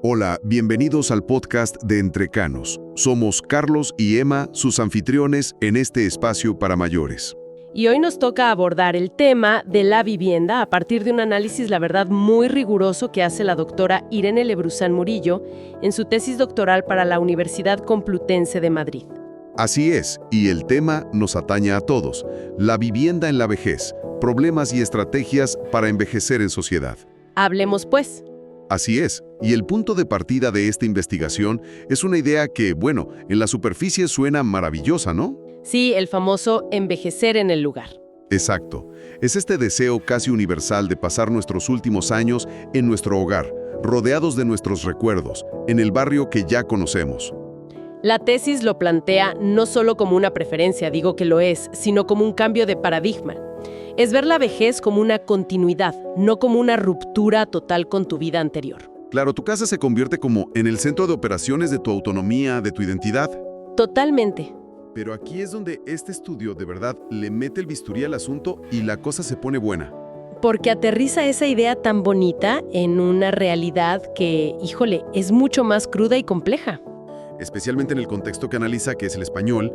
Hola, bienvenidos al podcast de Entrecanos. Somos Carlos y Emma, sus anfitriones en este espacio para mayores. Y hoy nos toca abordar el tema de la vivienda a partir de un análisis, la verdad, muy riguroso que hace la doctora Irene Lebruzán Murillo en su tesis doctoral para la Universidad Complutense de Madrid. Así es, y el tema nos atañe a todos. La vivienda en la vejez, problemas y estrategias para envejecer en sociedad. Hablemos, pues. Así es, y el punto de partida de esta investigación es una idea que, bueno, en la superficie suena maravillosa, ¿no? Sí, el famoso envejecer en el lugar. Exacto. Es este deseo casi universal de pasar nuestros últimos años en nuestro hogar, rodeados de nuestros recuerdos, en el barrio que ya conocemos. La tesis lo plantea no solo como una preferencia, digo que lo es, sino como un cambio de paradigma. Es ver la vejez como una continuidad, no como una ruptura total con tu vida anterior. Claro, tu casa se convierte como en el centro de operaciones de tu autonomía, de tu identidad. Totalmente. Pero aquí es donde este estudio de verdad le mete el bisturí al asunto y la cosa se pone buena. Porque aterriza esa idea tan bonita en una realidad que, híjole, es mucho más cruda y compleja. Especialmente en el contexto que analiza, que es el español,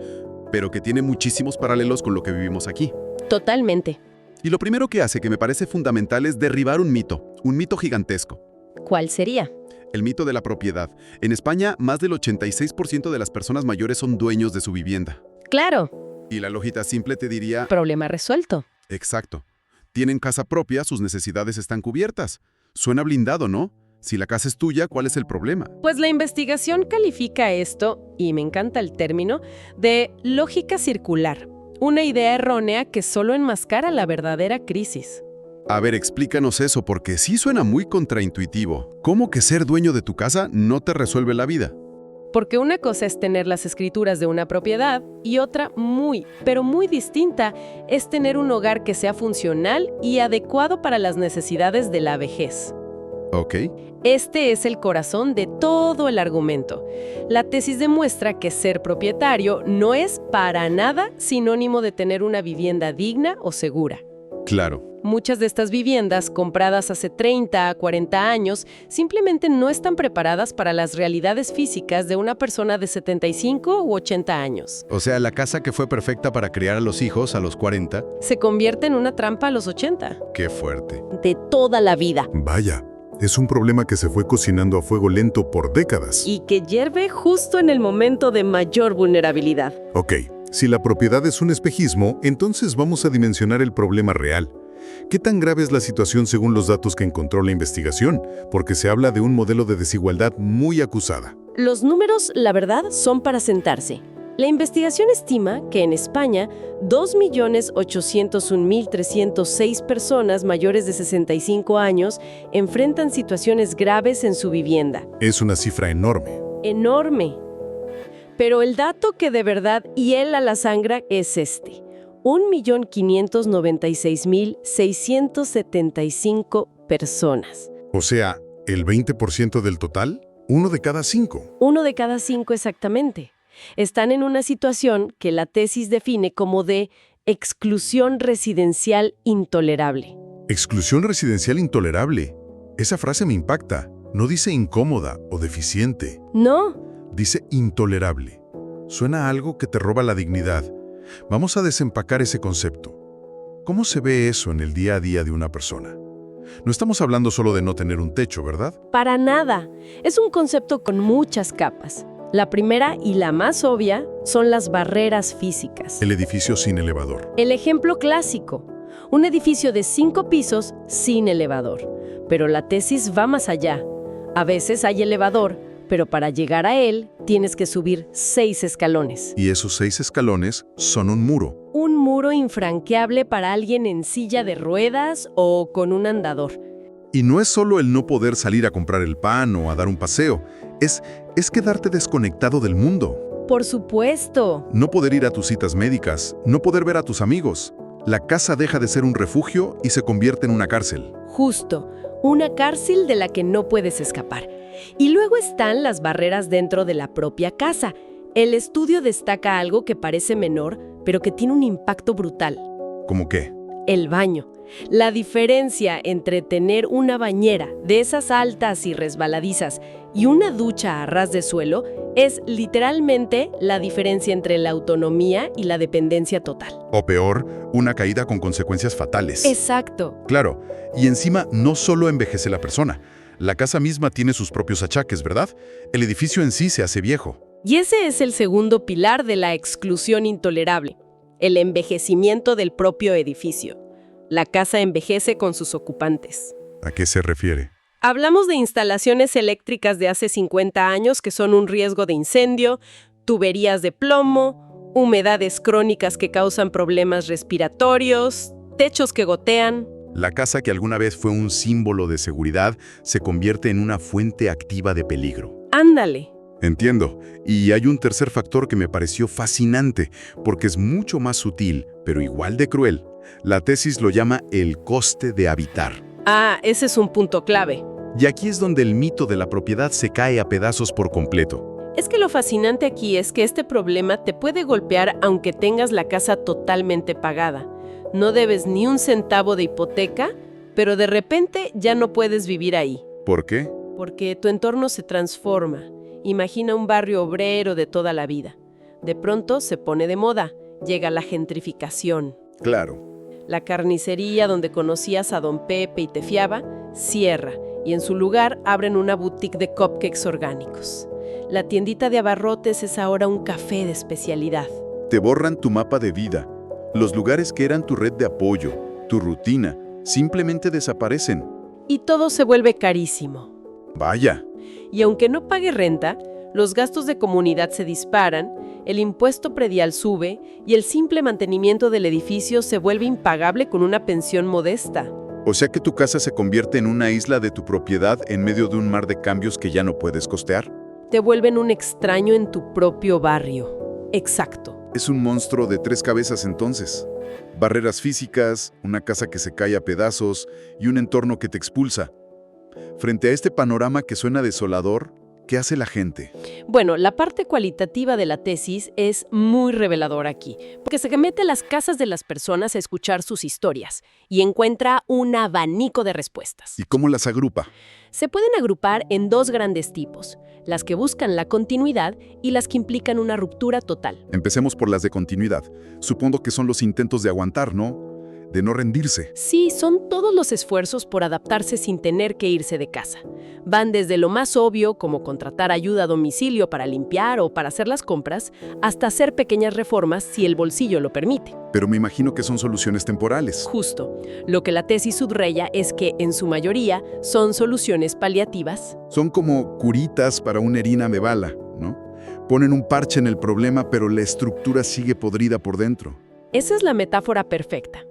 pero que tiene muchísimos paralelos con lo que vivimos aquí. Totalmente. Y lo primero que hace, que me parece fundamental, es derribar un mito gigantesco. ¿Cuál sería? El mito de la propiedad. En España, más del 86% de las personas mayores son dueños de su vivienda. Claro. Y la lógica simple te diría... Problema resuelto. Exacto. Tienen casa propia, sus necesidades están cubiertas. Suena blindado, ¿no? Si la casa es tuya, ¿cuál es el problema? Pues la investigación califica esto, y me encanta el término, de lógica circular. Una idea errónea que solo enmascara la verdadera crisis. A ver, explícanos eso, porque sí suena muy contraintuitivo. ¿Cómo que ser dueño de tu casa no te resuelve la vida? Porque una cosa es tener las escrituras de una propiedad y otra pero muy distinta, es tener un hogar que sea funcional y adecuado para las necesidades de la vejez. Ok. Este es el corazón de todo el argumento. La tesis demuestra que ser propietario no es para nada sinónimo de tener una vivienda digna o segura. Claro. Muchas de estas viviendas, compradas hace 30 a 40 años, simplemente no están preparadas para las realidades físicas de una persona de 75 u 80 años. O sea, la casa que fue perfecta para criar a los hijos a los 40... Se convierte en una trampa a los 80. ¡Qué fuerte! De toda la vida. Vaya, es un problema que se fue cocinando a fuego lento por décadas. Y que hierve justo en el momento de mayor vulnerabilidad. Ok, si la propiedad es un espejismo, entonces vamos a dimensionar el problema real. ¿Qué tan grave es la situación según los datos que encontró la investigación? Porque se habla de un modelo de desigualdad muy acusada. Los números, la verdad, son para sentarse. La investigación estima que en España 2.801.306 personas mayores de 65 años enfrentan situaciones graves en su vivienda. Es una cifra enorme. Enorme. Pero el dato que de verdad hiela a la sangre es este. 1.596.675 personas. O sea, ¿el 20% del total? 1 de cada 5. 1 de cada 5 exactamente. Están en una situación que la tesis define como de exclusión residencial intolerable. Exclusión residencial intolerable. Esa frase me impacta. No dice incómoda o deficiente. No. Dice intolerable. Suena a algo que te roba la dignidad. Vamos a desempacar ese concepto. ¿Cómo se ve eso en el día a día de una persona? No estamos hablando solo de no tener un techo, ¿verdad? Para nada. Es un concepto con muchas capas. La primera y la más obvia son las barreras físicas. El edificio sin elevador. El ejemplo clásico. Un edificio de 5 pisos sin elevador. Pero la tesis va más allá. A veces hay elevador, pero para llegar a él tienes que subir 6 escalones. Y esos 6 escalones son un muro. Un muro infranqueable para alguien en silla de ruedas o con un andador. Y no es solo el no poder salir a comprar el pan o a dar un paseo. Es quedarte desconectado del mundo. Por supuesto. No poder ir a tus citas médicas, no poder ver a tus amigos. La casa deja de ser un refugio y se convierte en una cárcel. Justo, una cárcel de la que no puedes escapar. Y luego están las barreras dentro de la propia casa. El estudio destaca algo que parece menor, pero que tiene un impacto brutal. ¿Cómo qué? El baño. La diferencia entre tener una bañera de esas altas y resbaladizas y una ducha a ras de suelo es literalmente la diferencia entre la autonomía y la dependencia total. O peor, una caída con consecuencias fatales. Exacto. Claro, y encima no solo envejece la persona. La casa misma tiene sus propios achaques, ¿verdad? El edificio en sí se hace viejo. Y ese es el segundo pilar de la exclusión intolerable, el envejecimiento del propio edificio. La casa envejece con sus ocupantes. ¿A qué se refiere? Hablamos de instalaciones eléctricas de hace 50 años que son un riesgo de incendio, tuberías de plomo, humedades crónicas que causan problemas respiratorios, techos que gotean. La casa que alguna vez fue un símbolo de seguridad se convierte en una fuente activa de peligro. Ándale. Entiendo. Y hay un tercer factor que me pareció fascinante, porque es mucho más sutil, pero igual de cruel. La tesis lo llama el coste de habitar. Ah, ese es un punto clave. Y aquí es donde el mito de la propiedad se cae a pedazos por completo. Es que lo fascinante aquí es que este problema te puede golpear aunque tengas la casa totalmente pagada. No debes ni un centavo de hipoteca, pero de repente ya no puedes vivir ahí. ¿Por qué? Porque tu entorno se transforma. Imagina un barrio obrero de toda la vida. De pronto se pone de moda. Llega la gentrificación. Claro. La carnicería donde conocías a Don Pepe y te fiaba, cierra. Y en su lugar abren una boutique de cupcakes orgánicos. La tiendita de abarrotes es ahora un café de especialidad. Te borran tu mapa de vida. Los lugares que eran tu red de apoyo, tu rutina, simplemente desaparecen. Y todo se vuelve carísimo. Vaya. Y aunque no pague renta, los gastos de comunidad se disparan, el impuesto predial sube y el simple mantenimiento del edificio se vuelve impagable con una pensión modesta. O sea que tu casa se convierte en una isla de tu propiedad en medio de un mar de cambios que ya no puedes costear. Te vuelven un extraño en tu propio barrio. Exacto. Es un monstruo de 3 cabezas entonces. Barreras físicas, una casa que se cae a pedazos y un entorno que te expulsa. Frente a este panorama que suena desolador, ¿qué hace la gente? Bueno, la parte cualitativa de la tesis es muy reveladora aquí, porque se mete a las casas de las personas a escuchar sus historias y encuentra un abanico de respuestas. ¿Y cómo las agrupa? Se pueden agrupar en dos grandes tipos, las que buscan la continuidad y las que implican una ruptura total. Empecemos por las de continuidad. Supongo que son los intentos de aguantar, ¿no? De no rendirse. Sí, son todos los esfuerzos por adaptarse sin tener que irse de casa. Van desde lo más obvio, como contratar ayuda a domicilio para limpiar o para hacer las compras, hasta hacer pequeñas reformas si el bolsillo lo permite. Pero me imagino que son soluciones temporales. Justo. Lo que la tesis subraya es que, en su mayoría, son soluciones paliativas. Son como curitas para una herida de bala, ¿no? Ponen un parche en el problema, pero la estructura sigue podrida por dentro. Esa es la metáfora perfecta.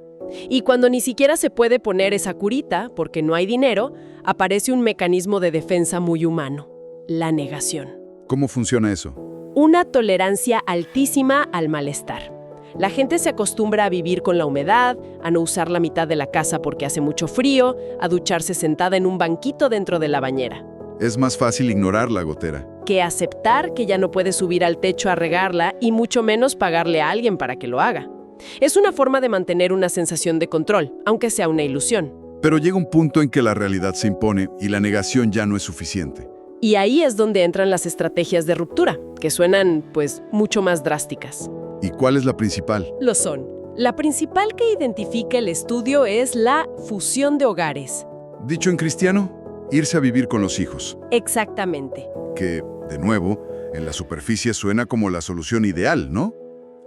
Y cuando ni siquiera se puede poner esa curita, porque no hay dinero, aparece un mecanismo de defensa muy humano: la negación. ¿Cómo funciona eso? Una tolerancia altísima al malestar. La gente se acostumbra a vivir con la humedad, a no usar la mitad de la casa porque hace mucho frío, a ducharse sentada en un banquito dentro de la bañera. Es más fácil ignorar la gotera. Que aceptar que ya no puede subir al techo a regarla y mucho menos pagarle a alguien para que lo haga. Es una forma de mantener una sensación de control, aunque sea una ilusión. Pero llega un punto en que la realidad se impone y la negación ya no es suficiente. Y ahí es donde entran las estrategias de ruptura, que suenan, mucho más drásticas. ¿Y cuál es la principal? Lo son. La principal que identifica el estudio es la fusión de hogares. Dicho en cristiano, irse a vivir con los hijos. Exactamente. Que, de nuevo, en la superficie suena como la solución ideal, ¿no?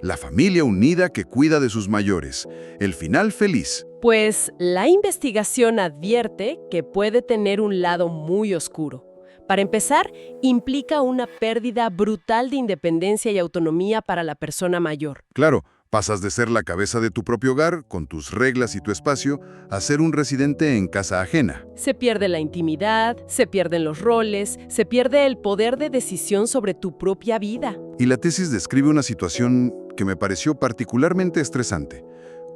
La familia unida que cuida de sus mayores. El final feliz. Pues la investigación advierte que puede tener un lado muy oscuro. Para empezar, implica una pérdida brutal de independencia y autonomía para la persona mayor. Claro, pasas de ser la cabeza de tu propio hogar, con tus reglas y tu espacio, a ser un residente en casa ajena. Se pierde la intimidad, se pierden los roles, se pierde el poder de decisión sobre tu propia vida. Y la tesis describe una situación que me pareció particularmente estresante,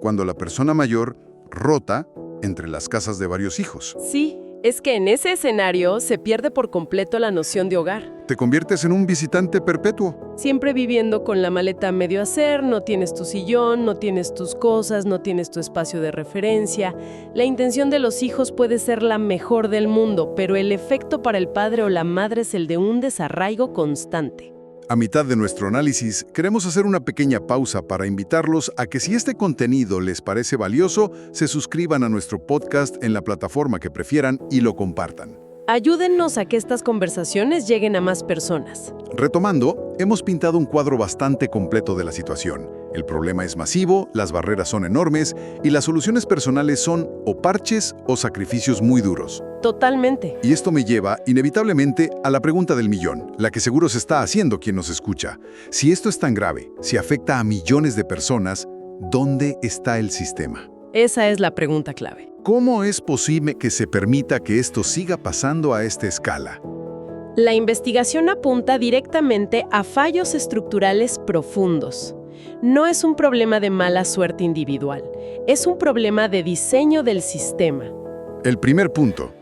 cuando la persona mayor rota entre las casas de varios hijos. Sí, es que en ese escenario se pierde por completo la noción de hogar. Te conviertes en un visitante perpetuo. Siempre viviendo con la maleta a medio hacer, no tienes tu sillón, no tienes tus cosas, no tienes tu espacio de referencia. La intención de los hijos puede ser la mejor del mundo, pero el efecto para el padre o la madre es el de un desarraigo constante. A mitad de nuestro análisis, queremos hacer una pequeña pausa para invitarlos a que si este contenido les parece valioso, se suscriban a nuestro podcast en la plataforma que prefieran y lo compartan. Ayúdennos a que estas conversaciones lleguen a más personas. Retomando, hemos pintado un cuadro bastante completo de la situación. El problema es masivo, las barreras son enormes y las soluciones personales son o parches o sacrificios muy duros. Totalmente. Y esto me lleva, inevitablemente, a la pregunta del millón, la que seguro se está haciendo quien nos escucha. Si esto es tan grave, si afecta a millones de personas, ¿dónde está el sistema? Esa es la pregunta clave. ¿Cómo es posible que se permita que esto siga pasando a esta escala? La investigación apunta directamente a fallos estructurales profundos. No es un problema de mala suerte individual, es un problema de diseño del sistema. El primer punto.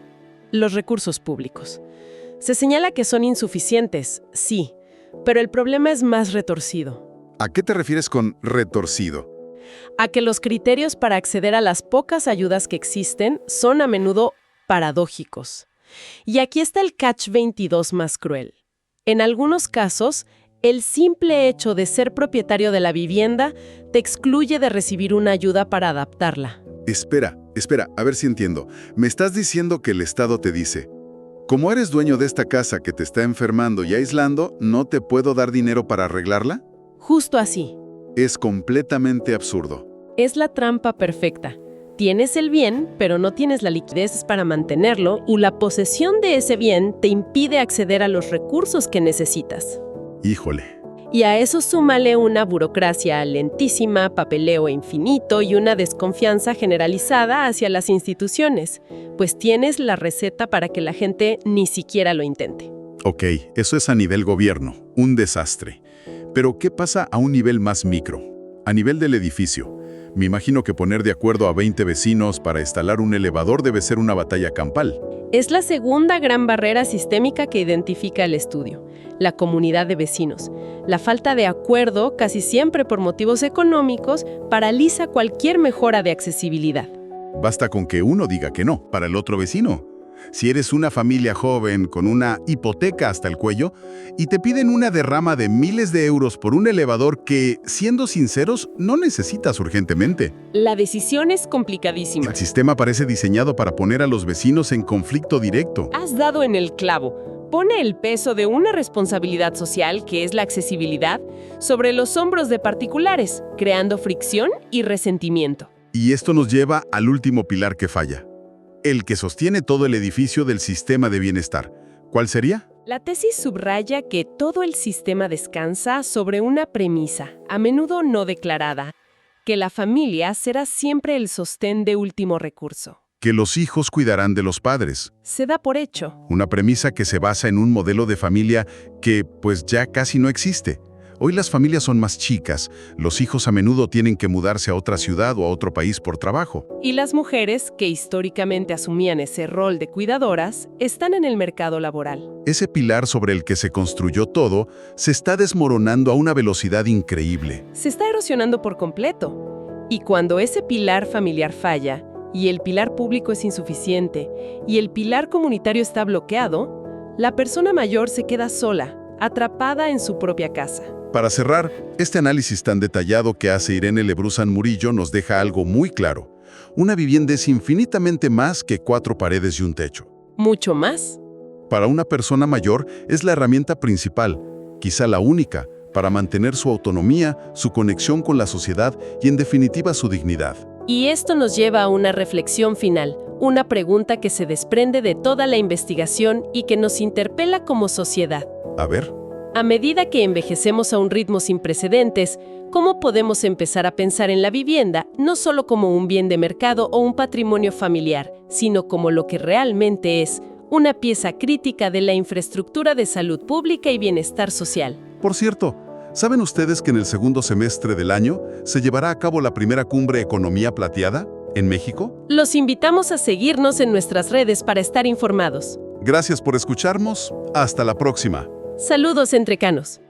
Los recursos públicos. Se señala que son insuficientes, sí, pero el problema es más retorcido. ¿A qué te refieres con retorcido? A que los criterios para acceder a las pocas ayudas que existen son a menudo paradójicos. Y aquí está el catch-22 más cruel. En algunos casos, el simple hecho de ser propietario de la vivienda te excluye de recibir una ayuda para adaptarla. Espera, a ver si entiendo. ¿Me estás diciendo que el Estado te dice, como eres dueño de esta casa que te está enfermando y aislando, no te puedo dar dinero para arreglarla? Justo así. Es completamente absurdo. Es la trampa perfecta. Tienes el bien, pero no tienes la liquidez para mantenerlo, y la posesión de ese bien te impide acceder a los recursos que necesitas. Híjole. Y a eso súmale una burocracia lentísima, papeleo infinito y una desconfianza generalizada hacia las instituciones, pues tienes la receta para que la gente ni siquiera lo intente. Ok, eso es a nivel gobierno, un desastre. Pero ¿qué pasa a un nivel más micro? A nivel del edificio. Me imagino que poner de acuerdo a 20 vecinos para instalar un elevador debe ser una batalla campal. Es la segunda gran barrera sistémica que identifica el estudio, la comunidad de vecinos. La falta de acuerdo, casi siempre por motivos económicos, paraliza cualquier mejora de accesibilidad. Basta con que uno diga que no, para el otro vecino. Si eres una familia joven con una hipoteca hasta el cuello y te piden una derrama de miles de euros por un elevador que, siendo sinceros, no necesitas urgentemente. La decisión es complicadísima. El sistema parece diseñado para poner a los vecinos en conflicto directo. Has dado en el clavo. Pone el peso de una responsabilidad social, que es la accesibilidad, sobre los hombros de particulares, creando fricción y resentimiento. Y esto nos lleva al último pilar que falla. El que sostiene todo el edificio del sistema de bienestar. ¿Cuál sería? La tesis subraya que todo el sistema descansa sobre una premisa, a menudo no declarada, que la familia será siempre el sostén de último recurso. Que los hijos cuidarán de los padres. Se da por hecho. Una premisa que se basa en un modelo de familia que, pues, ya casi no existe. Hoy las familias son más chicas, los hijos a menudo tienen que mudarse a otra ciudad o a otro país por trabajo. Y las mujeres, que históricamente asumían ese rol de cuidadoras, están en el mercado laboral. Ese pilar sobre el que se construyó todo se está desmoronando a una velocidad increíble. Se está erosionando por completo. Y cuando ese pilar familiar falla, y el pilar público es insuficiente, y el pilar comunitario está bloqueado, la persona mayor se queda sola, atrapada en su propia casa. Para cerrar, este análisis tan detallado que hace Irene Lebruzan Murillo nos deja algo muy claro. Una vivienda es infinitamente más que 4 paredes y un techo. ¿Mucho más? Para una persona mayor es la herramienta principal, quizá la única, para mantener su autonomía, su conexión con la sociedad y, en definitiva, su dignidad. Y esto nos lleva a una reflexión final, una pregunta que se desprende de toda la investigación y que nos interpela como sociedad. A ver. A medida que envejecemos a un ritmo sin precedentes, ¿cómo podemos empezar a pensar en la vivienda no solo como un bien de mercado o un patrimonio familiar, sino como lo que realmente es, una pieza crítica de la infraestructura de salud pública y bienestar social? Por cierto, ¿saben ustedes que en el segundo semestre del año se llevará a cabo la primera cumbre Economía Plateada en México? Los invitamos a seguirnos en nuestras redes para estar informados. Gracias por escucharnos. Hasta la próxima. Saludos entrecanos.